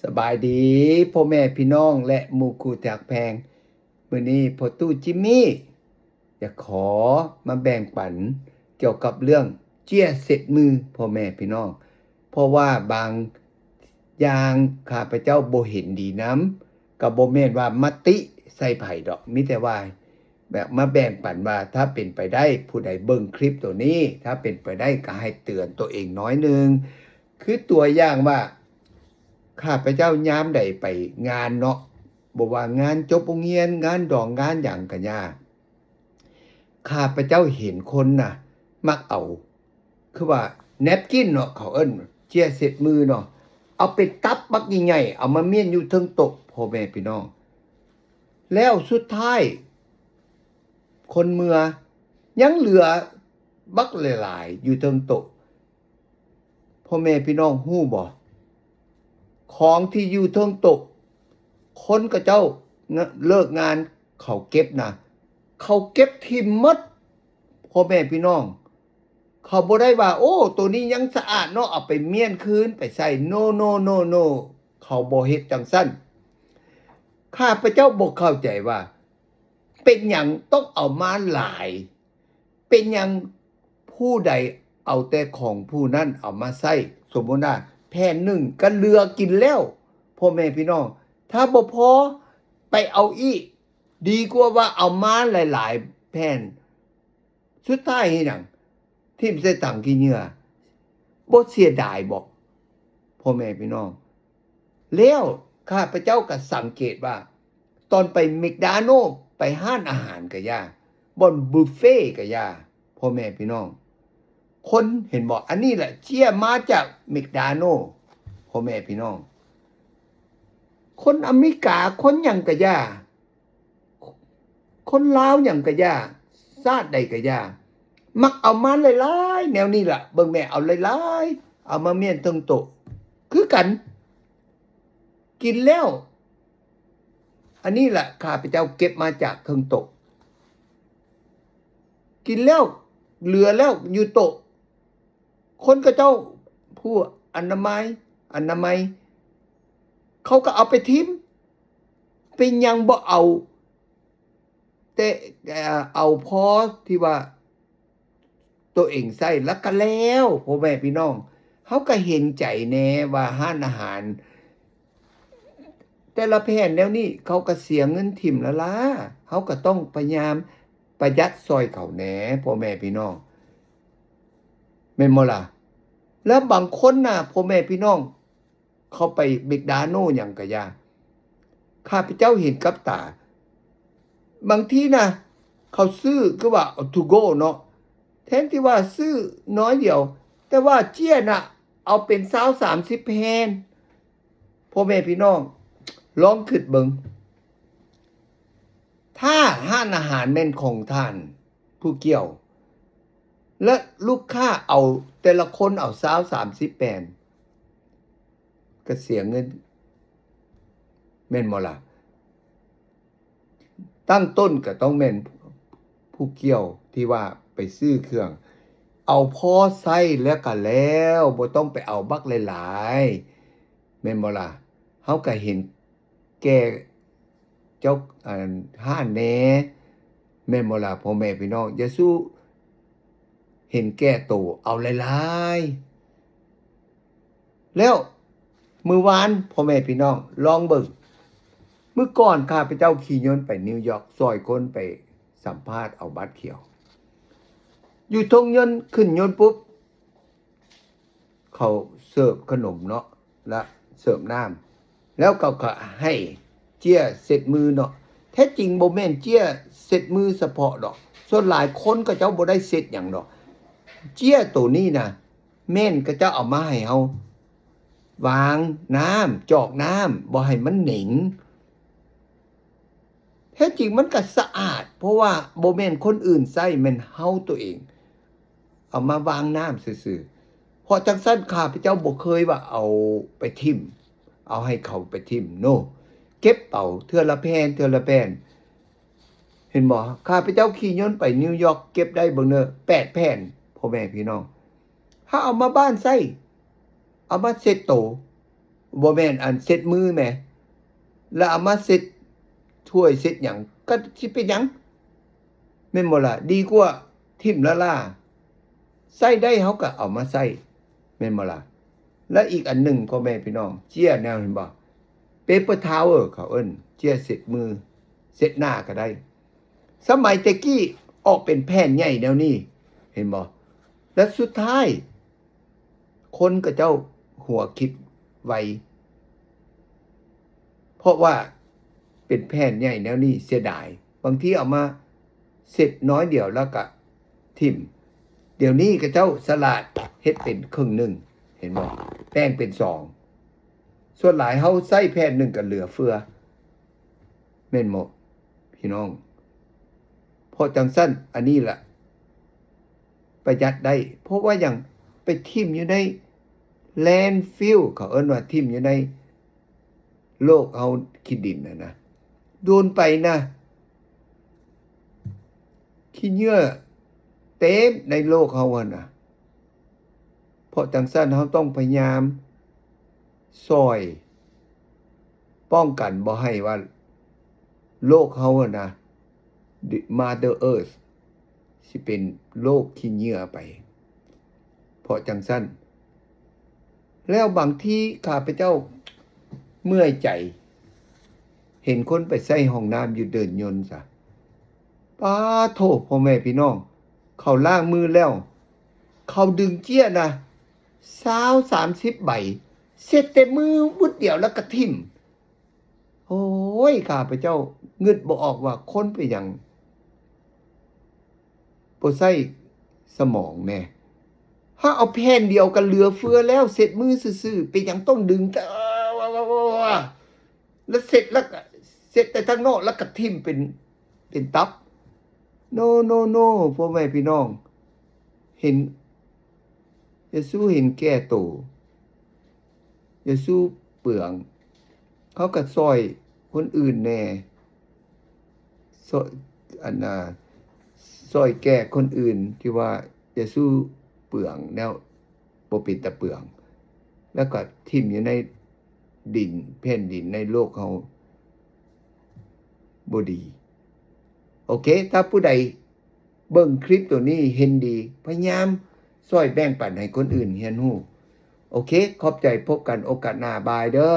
สบายดีพ่อแม่พี่น้องและหมู่คู่จากแพงมื้อนี้พ่อตู้จิมมี่อยากขอมาแบ่งปันเกี่ยวกับเรื่องเจียเสร็จมือพ่อแม่พี่น้องเพราะว่าบางอย่างข้าพเจ้าบ่เห็นดีนำก็บ่แม่นว่ามาติใส่ไผดอกมีแต่ว่าแบบมาแบ่งปันว่าถ้าเป็นไปได้ผู้ใดเบิ่งคลิปตัวนี้ถ้าเป็นไปได้ก็ให้เตือนตัวเองน้อยหนึ่งคือตัวอย่างว่าข้าพเจ้ายามใดไปงานเนาะบ่ว่างานจบโรงเรียนงานดองงานหยังก็ย่าข้าพเจ้าเห็นคนน่ะมักเอาคือว่าแนปกินเนาะเขาเอิ้นเจียเสร็จมือเนาะเอาไปตับบักใหญ่ๆเอามาเมียนอยู่เทิงโต๊ะพ่อแม่พี่น้องแล้วสุดท้ายคนเมือยังเหลือบักหลายๆอยู่เทิงโต๊ะพ่อแม่พี่น้องฮู้บ่ของที่อยู่เทิงโต๊ะคนก็เจ้าเลิกงานเขาเก็บนะเขาเก็บทิ่มหมดพ่อแม่พี่น้องเขาบ่ได้ว่าโอ้ตัวนี้ยังสะอาดเนาะเอาไปเมียนคืนไปใส่โนเขาบ่เฮ็ดจังซั่นข้าพเจ้าบ่เข้าใจว่าเป็นหยังต้องเอามาหลายเป็นหยังผู้ใดเอาแต่ของผู้นั้นเอามาใส่สมมุติว่าแผ่นหนึ่งก็เหลือกินแล้วพ่อแม่พี่น้องถ้าบ่พอไปเอาอีกดีกว่าว่าเอามาหลายๆแผ่นสุดท้ายเฮ็ดหยังทิ่มใส่ถังขี้เหงื่อบ่เสียดายบ่พ่อแม่พี่น้องแล้วข้าพเจ้าก็สังเกตว่าตอนไปแมคโดนัลด์ไปร้านอาหารก็ย่าบ่อนบุฟเฟ่ก็ย่าพ่อแม่พี่น้องคนเห็นบ่อันนี้แหละเชี่ยมาจากแมคโดนัลด์พ่อแม่พี่น้องคนอเมริกาคนหยังก็ย่าคนลาวหยังก็ย่าชาติใดก็ย่ามักเอามาหลายๆแนวนี้ล่ะเบิ่งแม่เอาหลายๆเอามาเมียนเทิงโต๊ะคือกันกินแล้วอันนี้แหละข้าพเจ้าเก็บมาจากเทิงโต๊ะกินแล้วเหลือแล้วอยู่โต๊ะคนก็เจ้าผู้อนามัยเขาก็เอาไปทิ้งเป็นยังบ่เอาแต่เอาพอที่ว่าตัวเองใส่แล้วก็แล้วพ่อแม่พี่น้องเขาก็เห็นใจแน่ว่าร้านอาหารแต่ละแผ่นแล้วนี่เขาก็เสียเงินถิ่มแล้วล่ะเขาก็ต้องพยายามประหยัดซอยเขาแหน่พ่อแม่พี่น้องแม่นบ่ล่ะแล้วบางคนน่ะพ่อแม่พี่น้องเขาไปแมคโดนัลด์หยังก็ย่าข้าพเจ้าเห็นกับตาบางทีน่ะเขาซื้อคือว่าเอา to go เนาะแทนที่ว่าซื้อน้อยเดียวแต่ว่าเจี้ยน่ะเอาเป็น20 30แผ่นพ่อแม่พี่น้องลองคิดเบิ่งถ้าร้านอาหารแม่นของท่านผู้เกี่ยวและลูกค้าเอาแต่ละคนเอา20 30แผ่นก็เสียเงินแม่นบ่ล่ะตั้งต้นก็ต้องแม่นผู้เกี่ยวที่ว่าไปซื้อเครื่องเอาพอใช้แล้วก็แล้วบ่ต้องไปเอาบักหลายๆแม่นบ่ล่ะเฮาก็เห็นแก่เจ้าร้านแหน่แม่นบ่ล่ะพ่อแม่พี่น้องอย่าสู้เห็นแก่ตัวเอาหลายๆแล้วมื้อวานพ่อแม่พี่น้องลองเบิ่งมื้อก่อนข้าพเจ้าขี่ยนต์ไปนิวยอร์กซอยคนไปสัมภาษณ์เอาบัตรเขียวอยู่ทงยนต์ขึ้นยนต์ปุ๊บเขาเสิร์ฟขนมเนาะและเสิร์ฟน้ำแล้วเขาก็ให้เจี้ยเสร็จมือเนาะแท้จริงบ่แม่นเจี้ยเสร็จมือเฉพาะดอกส่วนหลายคนก็เจ้าบ่ได้เสร็จหยังดอกเจี้ยตัวนี้น่ะแม่นก็เจ้าเอามาให้เฮาวางน้ำจอกน้ำบ่ให้มันเหน็งแท้จริงมันก็สะอาดเพราะว่าบ่แม่นคนอื่นใช้แม่นเฮาตัวเองเอามาวางน้ำซื่อๆเพราะจังซั่นข้าพเจ้าบ่เคยว่าเอาไปทิ่มเอาให้เขาไปทิ่มโนเก็บเอาเทื่อละแผ่นเห็นบ่ข้าพเจ้าขี่ยนต์ไปนิวยอร์กเก็บได้เบิ่งเด้อ8แผ่นพ่อแม่พี่น้องถ้าเอามาบ้านใช้เอามาเซ็ตโต บ่แม่นอันเช็ดมือแหมแล้วเอามาเช็ดถ้วยเช็ดหยังก็สิเป็นหยังแม่นบ่ล่ะดีกว่าทิ่มละล่าใส่ได้เฮาก็เอามาใส่แม่นบ่ล่ะและอีกอันหนึ่งพ่อแม่พี่น้องเจียแนวเห็นบ่ paper towel เขาเอิ้นเจียเช็ดมือเช็ดหน้าก็ได้ สมัยแต่กี้ออกเป็นแผ่นใหญ่แนวนี้เห็นบ่และสุดท้าย คนก็เจ้าหัวคิดไวเพราะว่าเป็นแผ่นใหญ่แนวนี้เสียดาย บางทีเอามาเสร็จน้อยเดียวแล้วก็ทิ่ม เดี๋ยวนี้ก็เจ้าสลัดเฮ็ดเป็นครึ่งหนึ่งเห็นบ่แป้งเป็นสองส่วนหลายเฮาใส่แผ่นหนึ่งก็เหลือเฟือแม่นบ่พี่น้องเพราะจังซั่นอันนี้ล่ะประหยัดได้เพราะว่าอย่างไปทิ่มอยู่ในแลนด์ฟิลเขาเอิ้นว่าทิ่มอยู่ในโลกเฮาขี้ดินนะโดนไปนะขี้เหงื่อเต็มในโลกเฮาน่ะเพราะจังซั่นเฮาต้องพยายามช่วยป้องกันบ่ให้ว่าโลกเฮาน่ะ Mother Earth สิเป็นโลกขี้เหงื่อไปเพราะจังซั่นแล้วบางทีข้าพเจ้าเมื่อยใจเห็นคนไปใส่ห้องน้ำอยู่เดินยนต์ซะป๊าโทพ่อแม่พี่น้องเขาล้างมือแล้วเขาดึงเจี้ยนะ20-30ใบเสร็จแต่มือวุดเดียวแล้วก็ทิ่มโอ้ยข้าพเจ้านึกบ่ออกว่าคนไปหยังบ่ใช้สมองแน่ถ้าเอาแผ่นเดียวกันเหลือเฟือแล้วเสร็จมือซื่อๆไปหยังต้องดึงแล้วเสร็จแล้วก็เสร็จแต่ทางนอกแล้วก็ทิ่มเป็นตับ no พ่อแม่พี่น้องเห็นอย่าสู้เห็นแก่ตัวอย่าสู้เปลืองเขาก็ซอยคนอื่นแน่ซอยอันน่ะซอยแก่คนอื่นที่ว่าอย่าสู้เปลืองแนวบ่เป็นตาเปลืองแล้วก็ทิ่มอยู่ในดินแผ่นดินในโลกเฮาบ่ดีโอเคถ้าผู้ใดเบิ่งคลิปตัวนี้เห็นดีพยายามช่วยแบ่งปันให้คนอื่นเรียนรู้โอเคขอบใจพบกันโอกาสหน้าบายเด้อ